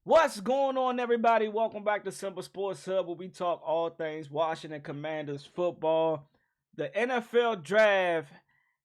What's going on, everybody? Welcome back to Simple Sports Hub, where we talk all things Washington Commanders football. The NFL draft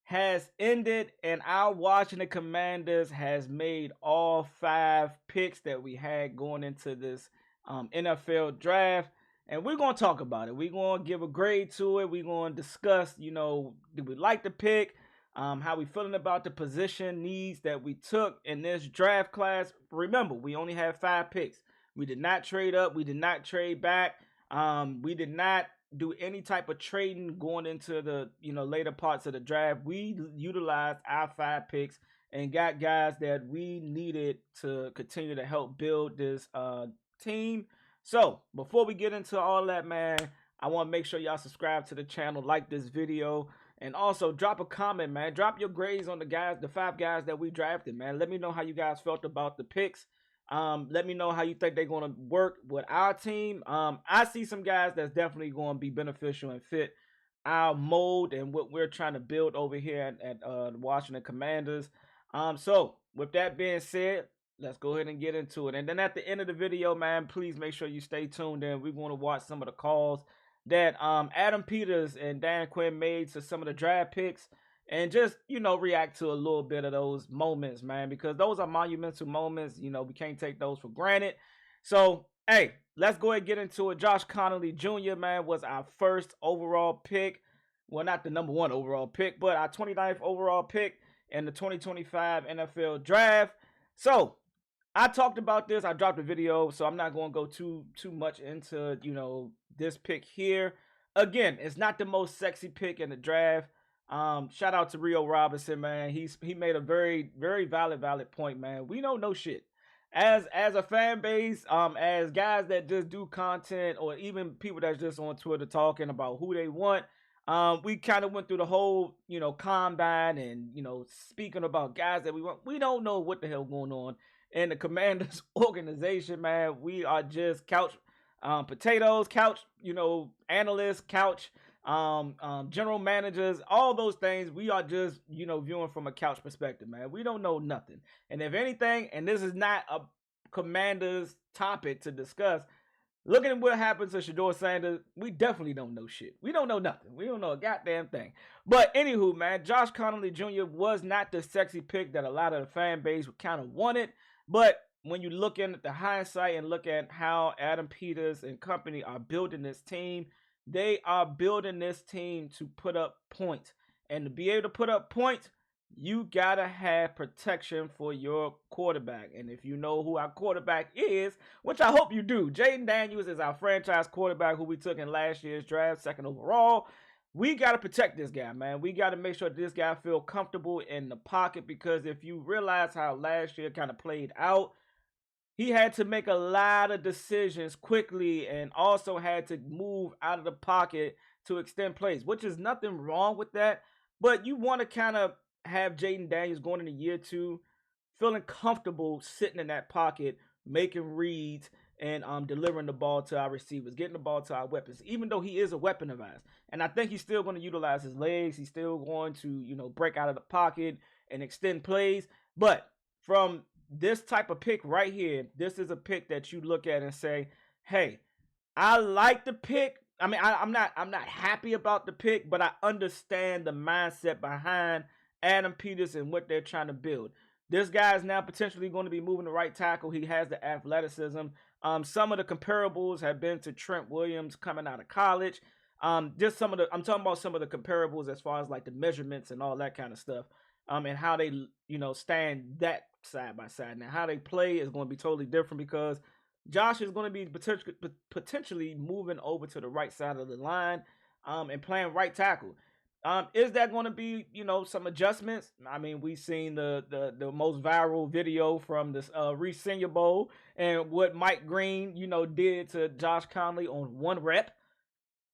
has ended, and our Washington Commanders has made all five picks that we had going into this NFL draft. And we're going to talk about it. We're going to give a grade to it. We're going to discuss, do we like the pick? How we feeling about the position needs that we took in this draft class. Remember, we only had five picks. We did not trade up. We did not trade back. We did not do any type of trading going into the later parts of the draft. We utilized our five picks and got guys that we needed to continue to help build this team. So before we get into all that, man, I want to make sure y'all subscribe to the channel, like this video, and also drop a comment, man. Drop your grades on the five guys that we drafted, man. Let me know how you guys felt about the picks. Let me know how you think they're gonna work with our team. I see some guys that's definitely going to be beneficial and fit our mold and what we're trying to build over here at the Washington Commanders. So with that being said, let's go ahead and get into it. And then at the end of the video, man, please make sure you stay tuned in. We're going to watch some of the calls that Adam Peters and Dan Quinn made to some of the draft picks and just, react to a little bit of those moments, man, because those are monumental moments. We can't take those for granted. So, hey, let's go ahead and get into it. Josh Connolly Jr., man, was our first overall pick. Well, not the number one overall pick, but our 29th overall pick in the 2025 NFL draft. So, I talked about this. I dropped a video, so I'm not going to go too much into this pick here. Again, it's not the most sexy pick in the draft. Shout out to Rio Robinson, man. He made a very very valid point, man. We don't know shit as a fan base, as guys that just do content, or even people that's just on Twitter talking about who they want. We kind of went through the whole combine and speaking about guys that we want. We don't know what the hell going on in the Commanders organization, man. We are just couch potatoes, couch, analysts, couch general managers, all those things. We are just, viewing from a couch perspective, man. We don't know nothing. And if anything, and this is not a Commanders topic to discuss, looking at what happened to Shedeur Sanders, we definitely don't know shit. We don't know nothing. We don't know a goddamn thing. But anywho, man, Josh Connolly Jr. was not the sexy pick that a lot of the fan base kind of wanted. But when you look in at the hindsight and look at how Adam Peters and company are building this team, they are building this team to put up points. And to be able to put up points, you gotta have protection for your quarterback. And if you know who our quarterback is, which I hope you do, Jayden Daniels is our franchise quarterback who we took in last year's draft, second overall. We got to protect this guy, man. We got to make sure this guy feel comfortable in the pocket, because if you realize how last year kind of played out, he had to make a lot of decisions quickly and also had to move out of the pocket to extend plays, which is nothing wrong with that. But you want to kind of have Jayden Daniels going into year two feeling comfortable sitting in that pocket, making reads, and delivering the ball to our receivers, getting the ball to our weapons, even though he is a weapon of ours. And I think he's still going to utilize his legs. He's still going to, break out of the pocket and extend plays. But from this type of pick right here, this is a pick that you look at and say, hey, I like the pick. I mean, I'm not happy about the pick, but I understand the mindset behind Adam Peters and what they're trying to build. This guy is now potentially going to be moving the right tackle. He has the athleticism. Some of the comparables have been to Trent Williams coming out of college. Just some of the, I'm talking about some of the comparables as far as like the measurements and all that kind of stuff. And how they, stand that side by side. Now, how they play is going to be totally different, because Josh is going to be potentially moving over to the right side of the line, and playing right tackle. Is that going to be, some adjustments? I mean, we've seen the most viral video from this Reese Senior Bowl and what Mike Green, did to Josh Conley on one rep.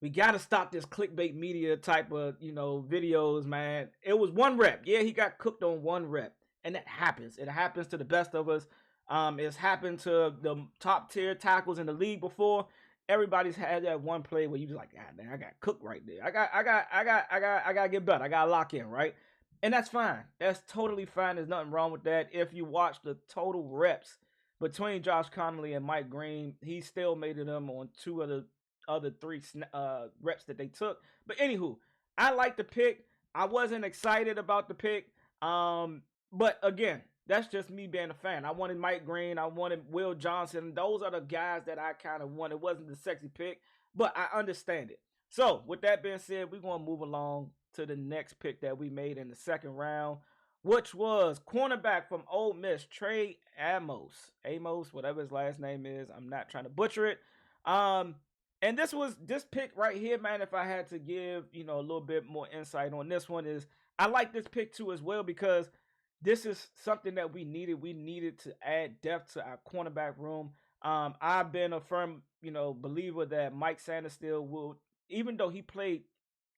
We got to stop this clickbait media type of, videos, man. It was one rep. Yeah, he got cooked on one rep. And that happens. It happens to the best of us. It's happened to the top tier tackles in the league before. Everybody's had that one play where you just like, God damn, I got cooked right there. I got to get better. I got to lock in, right? And that's fine. That's totally fine. There's nothing wrong with that. If you watch the total reps between Josh Connolly and Mike Green, he still made them on two of the other three reps that they took. But anywho, I like the pick. I wasn't excited about the pick. But again, that's just me being a fan. I wanted Mike Green. I wanted Will Johnson. Those are the guys that I kind of wanted. It wasn't the sexy pick, but I understand it. So, with that being said, we're going to move along to the next pick that we made in the second round, which was cornerback from Ole Miss, Trey Amos, whatever his last name is. I'm not trying to butcher it. And this pick right here, man. If I had to give a little bit more insight on this one, is I like this pick too as well because this is something that we needed. We needed to add depth to our cornerback room. I've been a firm believer that Mike Sainristil will, even though he played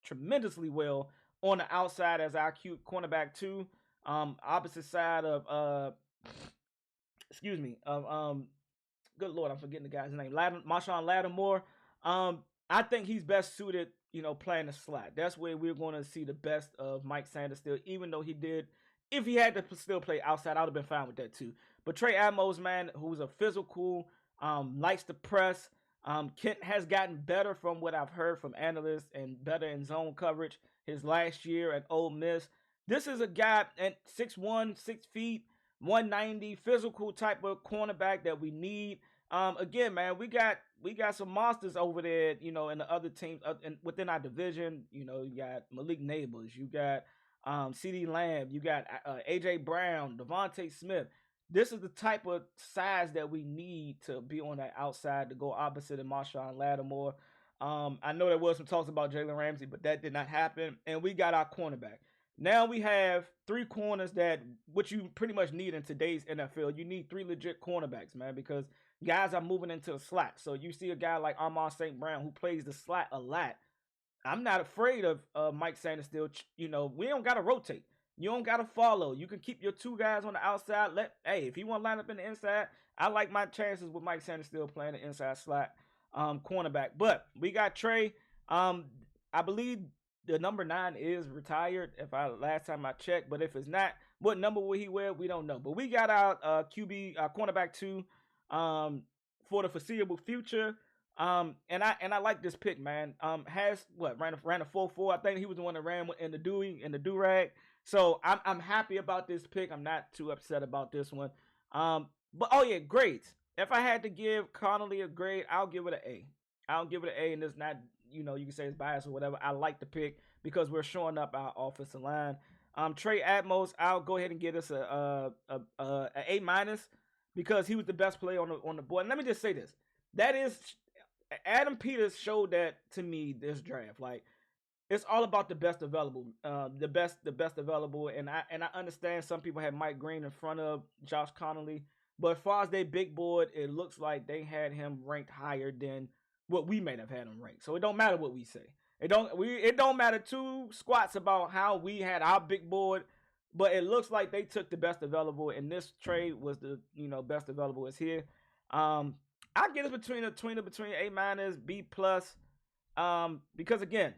tremendously well on the outside as our cute cornerback too. Opposite side of excuse me, of good Lord, I'm forgetting the guy's name, Marshawn Lattimore. I think he's best suited, playing the slot. That's where we're going to see the best of Mike Sainristil, even though he did. If he had to still play outside, I would have been fine with that too. But Trey Amos, man, who's a physical, likes to press. Kent has gotten better from what I've heard from analysts and better in zone coverage his last year at Ole Miss. This is a guy at 6'1", 6 feet, 190, physical type of cornerback that we need. Again, man, we got some monsters over there, in the other teams within our division. You got Malik Neighbors, you got CeeDee Lamb, you got AJ Brown, Devontae Smith. This is the type of size that we need to be on that outside to go opposite of Marshawn Lattimore. I know there was some talks about Jalen Ramsey, but that did not happen. And we got our cornerback. Now we have three corners which you pretty much need in today's NFL. You need three legit cornerbacks, man, because guys are moving into the slot. So you see a guy like Amon St. Brown who plays the slot a lot. I'm not afraid of Mike Sainristil. We don't got to rotate. You don't got to follow. You can keep your two guys on the outside. If you want to line up in the inside, I like my chances with Mike Sainristil playing the inside slot cornerback. But we got Trey. I believe the number 9 is retired. Last time I checked, but if it's not, what number will he wear? We don't know. But we got our QB, cornerback 2, for the foreseeable future. And I like this pick, man. Has ran a 4.4. I think he was the one that ran in the do-rag. So I'm happy about this pick. I'm not too upset about this one. But grades. If I had to give Connolly a grade, I'll give it an A. I'll give it an A, and it's not, you can say it's biased or whatever. I like the pick because we're showing up our offensive line. Trey Amos, I'll go ahead and give us a A- because he was the best player on the board. And let me just say this: that is, Adam Peters showed that to me this draft. Like, it's all about the best available, the best available. And I understand some people had Mike Green in front of Josh Connolly, but as far as their big board, it looks like they had him ranked higher than what we may have had him ranked. So it don't matter what we say. It don't matter two squats about how we had our big board, but it looks like they took the best available, and this trade was the best available is here. I get it between A-, B+, because again,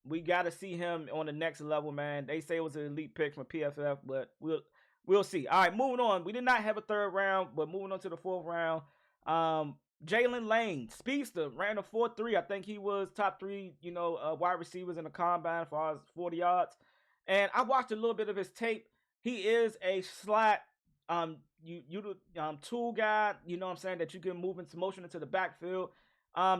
we got to see him on the next level, man. They say it was an elite pick from PFF, but we'll see. All right, moving on. We did not have a third round, but moving on to the fourth round. Jalen Lane, speedster, ran a 4.3. I think he was top 3, wide receivers in the combine as far as 40 yards. And I watched a little bit of his tape. He is a slot tool guy, what I'm saying, that you can move into motion into the backfield.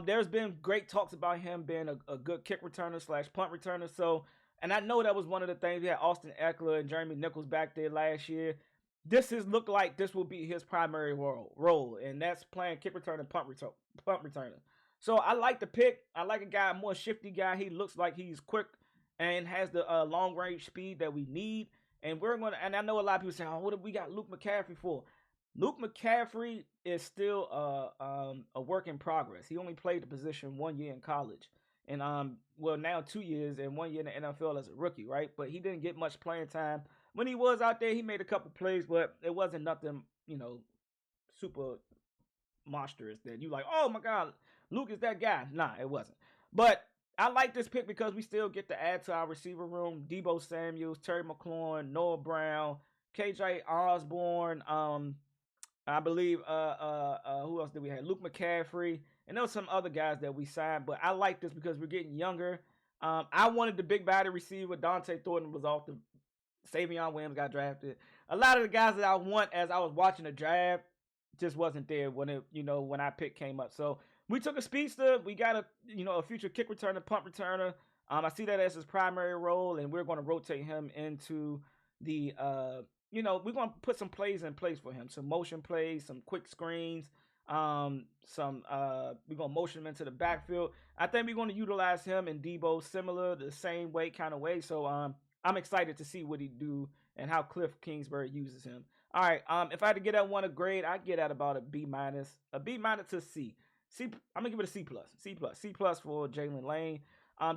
There's been great talks about him being a good kick returner / punt returner. So, and I know that was one of the things. We had Austin Eckler and Jeremy Nichols back there last year. Look like this will be his primary role, and that's playing kick returner, punt returner. So I like the pick. I like a more shifty guy. He looks like he's quick and has the long range speed that we need. And and I know a lot of people say, what have we got Luke McCaffrey for? Luke McCaffrey is still a work in progress. He only played the position 1 year in college, and now 2 years and 1 year in the NFL as a rookie, right? But he didn't get much playing time. When he was out there, he made a couple plays, but it wasn't nothing, super monstrous that you like, oh my God, Luke is that guy. Nah, it wasn't. But I like this pick because we still get to add to our receiver room. Deebo Samuels, Terry McLaurin, Noah Brown, KJ Osborne, I believe who else did we have? Luke McCaffrey, and there was some other guys that we signed. But I like this because we're getting younger. I wanted the big body receiver. Dante Thornton was off the. Savion Williams got drafted. A lot of the guys that I want as I was watching the draft just wasn't there when when our pick came up. So we took a speedster. We got a future kick returner, punt returner. I see that as his primary role, and we're going to rotate him into the we're going to put some plays in place for him, some motion plays, some quick screens, some we're going to motion him into the backfield. I think we're going to utilize him and Debo similar, the same way kind of way. So I'm excited to see what he do and how Cliff Kingsbury uses him. All right, if I had to get that one a grade, I'd get at about a B minus, to C. I'm gonna give it a C plus, C plus for Jalen Lane.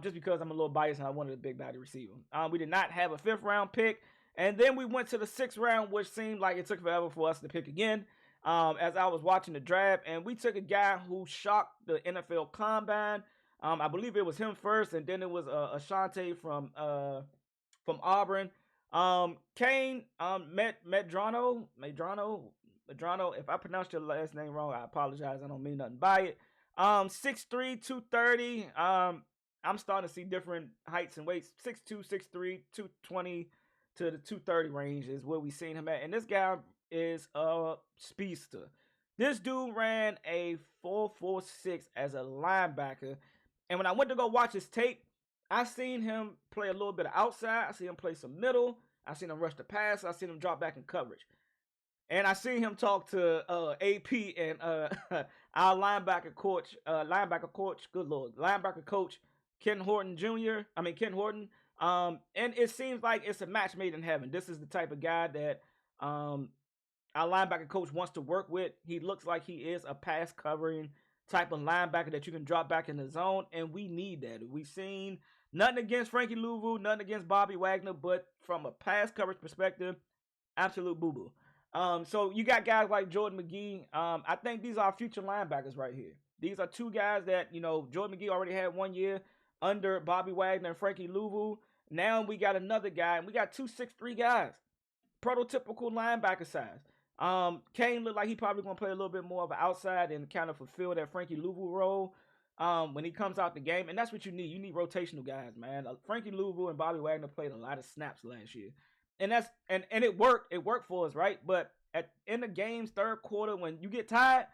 Just because I'm a little biased and I wanted a big body receiver. We did not have a 5th round pick, and then we went to the 6th round, which seemed like it took forever for us to pick again. As I was watching the draft, and we took a guy who shocked the NFL Combine. I believe it was him first, and then it was Ashanti from Auburn. Kane Medrano. If I pronounced your last name wrong, I apologize. I don't mean nothing by it. 6'3", 230. I'm starting to see different heights and weights. 6'2", 6'3", 220 to the 230 range is where we seen him at. And this guy is a speedster. This dude ran a 4.46 as a linebacker. And when I went to go watch his tape, I seen him play a little bit of outside. I seen him play some middle. I seen him rush the pass. I seen him drop back in coverage. And I seen him talk to AP and our linebacker coach, linebacker coach, Ken Horton. And it seems like it's a match made in heaven. This is the type of guy that our linebacker coach wants to work with. He looks like he is a pass covering type of linebacker that you can drop back in the zone, and we need that. We've seen nothing against Frankie Louvu, nothing against Bobby Wagner, but from a pass coverage perspective, absolute boo-boo. So you got guys like Jordan McGee. I think these are future linebackers right here. These are two guys that, Jordan McGee already had 1 year under Bobby Wagner and Frankie Louvu. Now we got another guy, and we got 2 6'3" guys. Prototypical linebacker size. Kane looked like he probably going to play a little bit more of an outside and kind of fulfill that Frankie Louvu role when he comes out the game. And that's what you need. You need rotational guys, man. Frankie Louvu and Bobby Wagner played a lot of snaps last year. And that's and it worked. It worked for us, right? But in the game's third quarter, when you get tired,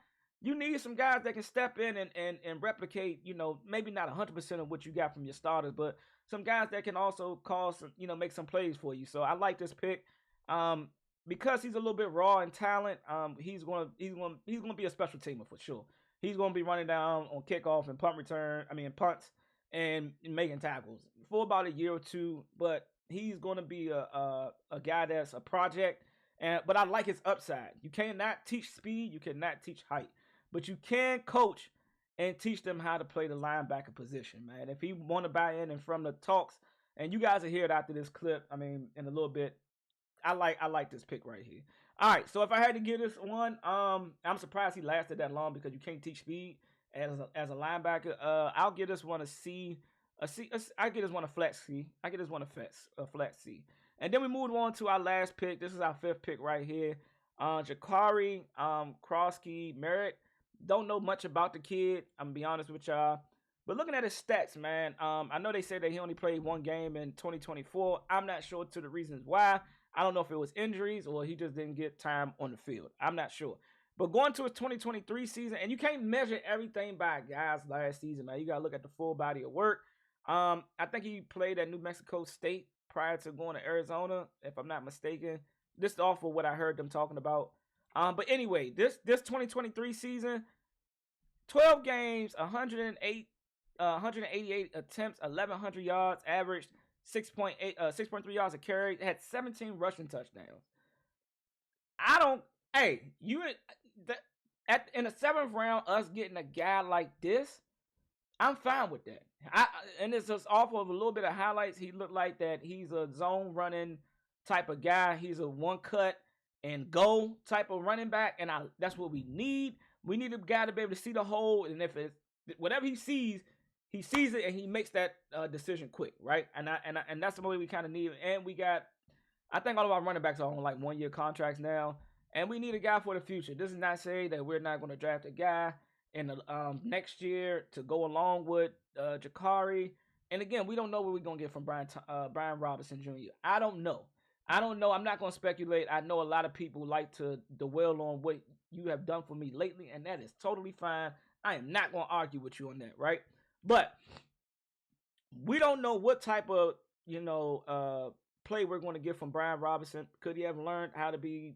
you need some guys that can step in and replicate, maybe not 100% of what you got from your starters, but some guys that can also cause, make some plays for you. So I like this pick. Because he's a little bit raw in talent, he's gonna be a special teamer for sure. He's gonna be running down on kickoff and punts and making tackles for about a year or two. But he's gonna be a guy that's a project. But I like his upside. You cannot teach speed, you cannot teach height, but you can coach and teach them how to play the linebacker position, man. If he want to buy in, and from the talks, and you guys will hear it after this clip, in a little bit. I like this pick right here. All right, so if I had to give this one, I'm surprised he lasted that long because you can't teach speed as a linebacker. I'll give this one a C. I give this one a flat C. I give this one a flat C. And then we moved on to our last pick. This is our 5th pick right here. Jakari Krosky Merritt. Don't know much about the kid. I'm gonna be honest with y'all. But looking at his stats, man, I know they say that he only played 1 game in 2024. I'm not sure to the reasons why. I don't know if it was injuries or he just didn't get time on the field. I'm not sure. But going to his 2023 season, and you can't measure everything by guys last season, man. You got to look at the full body of work. I think he played at New Mexico State prior to going to Arizona, if I'm not mistaken. This is off of what I heard them talking about. But anyway, this 2023 season, 12 games, 188 attempts, 1,100 yards, averaged 6.3 yards a carry, had 17 rushing touchdowns. In the 7th round, us getting a guy like this, I'm fine with that. And it's just off of a little bit of highlights. He looked like that he's a zone running type of guy. He's a one cut and go type of running back, and that's what we need. We need a guy to be able to see the hole, and if it's whatever he sees it and he makes that decision quick, right? And that's the way we kind of need. And we got, I think all of our running backs are on like 1 year contracts now. and we need a guy for the future. This is not saying that we're not going to draft a guy in the next year to go along with Jakari. And again, we don't know what we're going to get from Brian Robinson Jr. I don't know. I'm not going to speculate. I know a lot of people like to dwell on what you have done for me lately, and that is totally fine. I am not going to argue with you on that, right? But we don't know what type of, play we're going to get from Brian Robinson. Could he have learned how to be,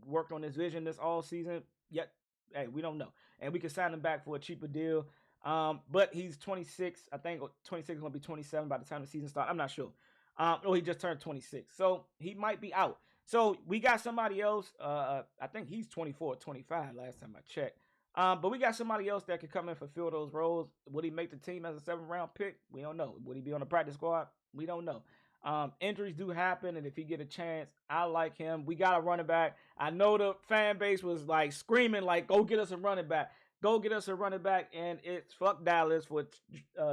worked on his vision this all season? Yet, hey, we don't know. And we can sign him back for a cheaper deal. But he's 26. I think 26 is going to be 27 by the time the season starts. I'm not sure. He just turned 26. So he might be out. So we got somebody else. I think he's 24 25 last time I checked. But we got somebody else that could come in and fulfill those roles. Would he make the team as a 7th-round pick? We don't know. Would he be on the practice squad? We don't know. Injuries do happen, and if he get a chance, I like him. We got a running back. I know the fan base was like screaming, like, "Go get us a running back! Go get us a running back!" And it's fuck Dallas for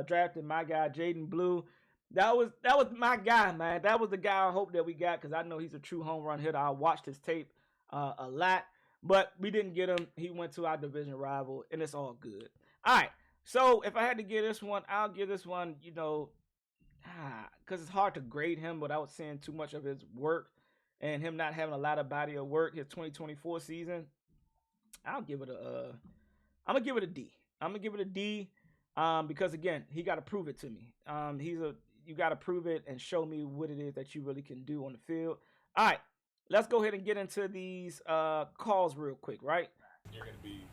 drafting my guy Jaden Blue. That was my guy, man. That was the guy I hope that we got because I know he's a true home run hitter. I watched his tape a lot, but we didn't get him. He went to our division rival, and it's all good. All right. So if I had to give this one, I'll give this one, because it's hard to grade him without seeing too much of his work and him not having a lot of body of work. His 2024 season, I'm gonna give it a D. I'm gonna give it a D, because again, he got to prove it to me. You got to prove it and show me what it is that you really can do on the field. All right, let's go ahead and get into these calls real quick, right? You're gonna be,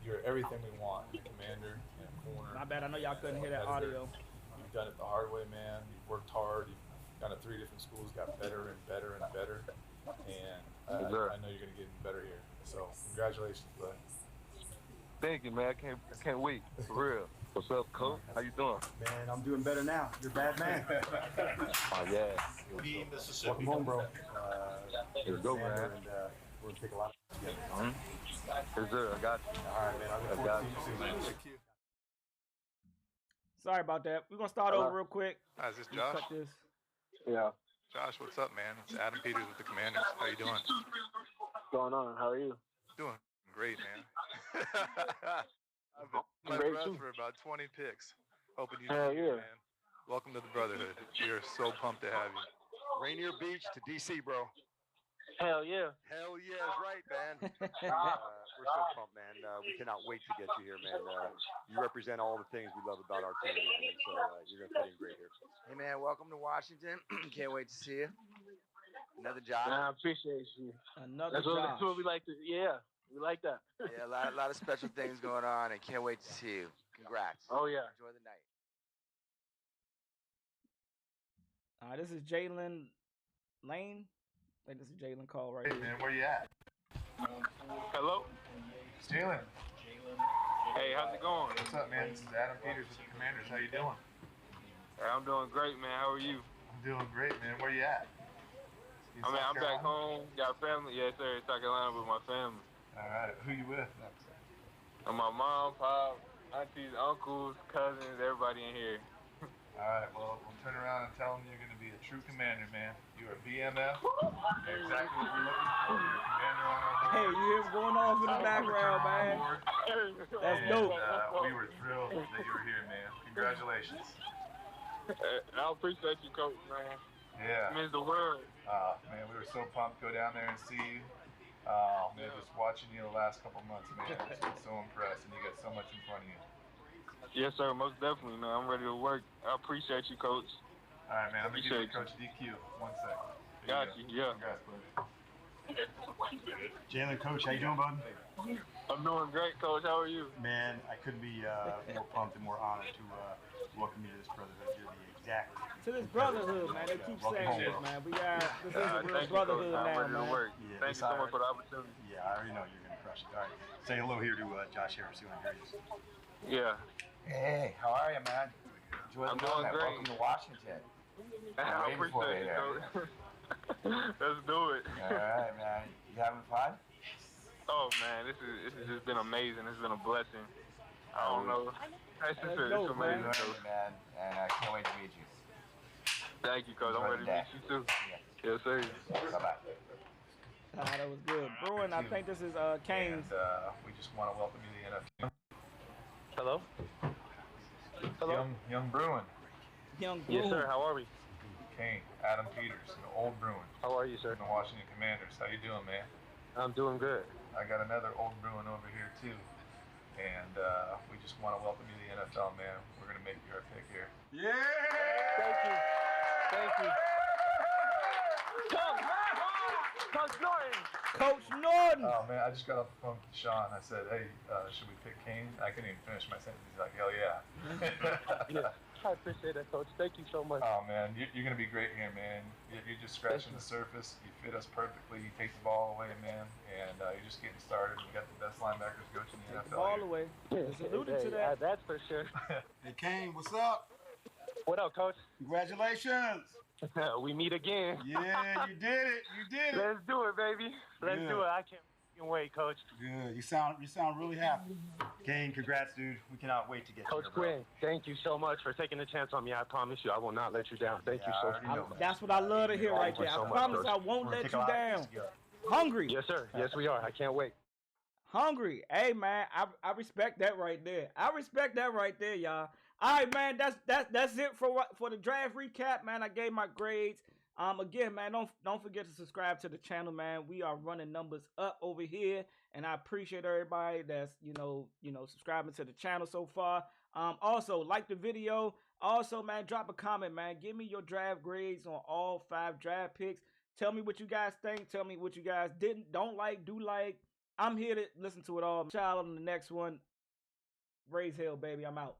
you're everything we want. You're a commander and a corner. My bad. I know y'all couldn't hear that audio. You've done it the hard way, man. You've worked hard. You've gone to 3 different schools, got better and better and better. And I know you're gonna get better here. So congratulations, bud. Thank you, man. I can't wait. For real. What's up, Coach? How you doing? Man, I'm doing better now. You're a bad man. Oh, yeah. Welcome home, bro. Let's go, man. And we're going to take a lot of together. Yes, sir. I got you. All right, man. I'll look forward to seeing you soon, man. Sorry about that. We're going to start over real quick. Hi, is this Josh? Cut this. Yeah. Josh, what's up, man? It's Adam Peters with the Commanders. How you doing? What's going on? How are you? Doing great, man. I've been Great, breath too. for about 20 picks. Hoping you Hell do, yeah. man. Welcome to the Brotherhood. We are so pumped to have you. Rainier Beach to DC, bro. Hell yeah. Hell yeah, is right, man. We're so pumped, man. We cannot wait to get you here, man. You represent all the things we love about our team, man. And so you're going to fit in great here. Hey, man, welcome to Washington. Can't wait to see you. Another Josh. I appreciate you. Another That's Josh. what we like to, yeah. We like that. Yeah, a lot of special things going on, and can't wait to see you. Congrats. Oh, yeah. Enjoy the night. This is Jalen Lane. I think this is Jalen call right Hey, here. man, where you at? Hello? It's Jalen. Hey, how's it going? What's up, man? This is Adam Peters with the Commanders. How you doing? Hey, I'm doing great, man. How are you? I'm doing great, man. Where you at? You in I'm South back Carolina? home. Got family. Yes, sir. South Carolina with my family. All right. Who you with? And my mom, pop, aunties, uncles, cousins, everybody in here. All right. Well, we'll turn around and tell them you're going to be a true commander, man. You're a BMF. You're exactly what we're looking for. You're a commander on our board. Hey, you hear him going off in the background, man. That's dope. We were thrilled that you were here, man. Congratulations. I appreciate you, Coach, man. Yeah. It means the world. Man, we were so pumped to go down there and see you. Man, just watching you the last couple months, man. I've been so impressed, and you got so much in front of you. Yes, sir. Most definitely, man. I'm ready to work. I appreciate you, Coach. All right, man. I'm going to give you Appreciate Coach DQ. 1 sec. Got you, yeah. Congrats, bud. Jalen, Coach, how you doing, bud? I'm doing great, Coach. How are you? Man, I couldn't be more pumped and more honored to welcome you to this brotherhood. You're the exact. To this brotherhood, man. They keep Welcome saying home, this, bro. man. This is a real Thank you, brotherhood Coach. I'm now, ready to man. work. Yeah, Thank you so much for the opportunity. Yeah, I already know you're going to crush it. All right. Say hello here to Josh Harris. See what I hear you. Yeah. Hey, how are you, man? Enjoy I'm doing great. Welcome to Washington. I waiting for appreciate you it, Coach. Let's do it. All right, man. You having fun? Oh, man, this has just been amazing. It's been a blessing. I don't know. It's That's amazing, dope, man. Coach. man. And I can't wait to meet you. Thank you, Coach. I'm Enjoy ready the to meet you, too. Yes, sir. Bye-bye. That was good. Bruin, I think this is Canes. And we just want to welcome you to the NFL. Hello? Hello? Young Bruin. Young Yes, Bruin. sir. How are we? Kane, Adam Peters, and Old Bruin. How are you, sir? From the Washington Commanders. How you doing, man? I'm doing good. I got another Old Bruin over here, too. And we just want to welcome you to the NFL, man. We're going to make you our pick here. Yeah! Thank you. Thank you. Coach Norton. Coach Norton. Oh, man, I just got off the phone with Sean. I said, hey, should we pick Kane? I couldn't even finish my sentence. He's like, hell yeah. Yeah, I appreciate that, Coach. Thank you so much. Oh, man, you're going to be great here, man. You're just scratching the surface. You fit us perfectly. You take the ball away, man. And you're just getting started. We got the best linebackers coaching the Take NFL the ball here. away. Just alluded to that. That's for sure. Hey, Kane, what's up? What up, Coach? Congratulations. We meet again. Yeah, you did it. You did it. Let's do it, baby. Let's do it. I can't wait, Coach. Good. You sound really happy. Kane, congrats, dude. We cannot wait to get Coach you here, bro. Quinn, thank you so much for taking the chance on me. I promise you, I will not let you down. Thank you Yeah, I so already much. know, man. That's what I love to hear right Thank you there. so I much, promise Coach. I won't We're gonna let take you a lot of down. this together. Hungry. Yes, sir. Yes, we are. I can't wait. Hungry. Hey, man, I respect that right there. I respect that right there, y'all. All right, man, that's it for the draft recap, man. I gave my grades. Again, man, don't forget to subscribe to the channel, man. We are running numbers up over here, and I appreciate everybody that's you know subscribing to the channel so far. Also like the video. Also, man, drop a comment, man. Give me your draft grades on all 5 draft picks. Tell me what you guys think. Tell me what you guys don't like, do like. I'm here to listen to it all. Child on the next one. Raise hell, baby. I'm out.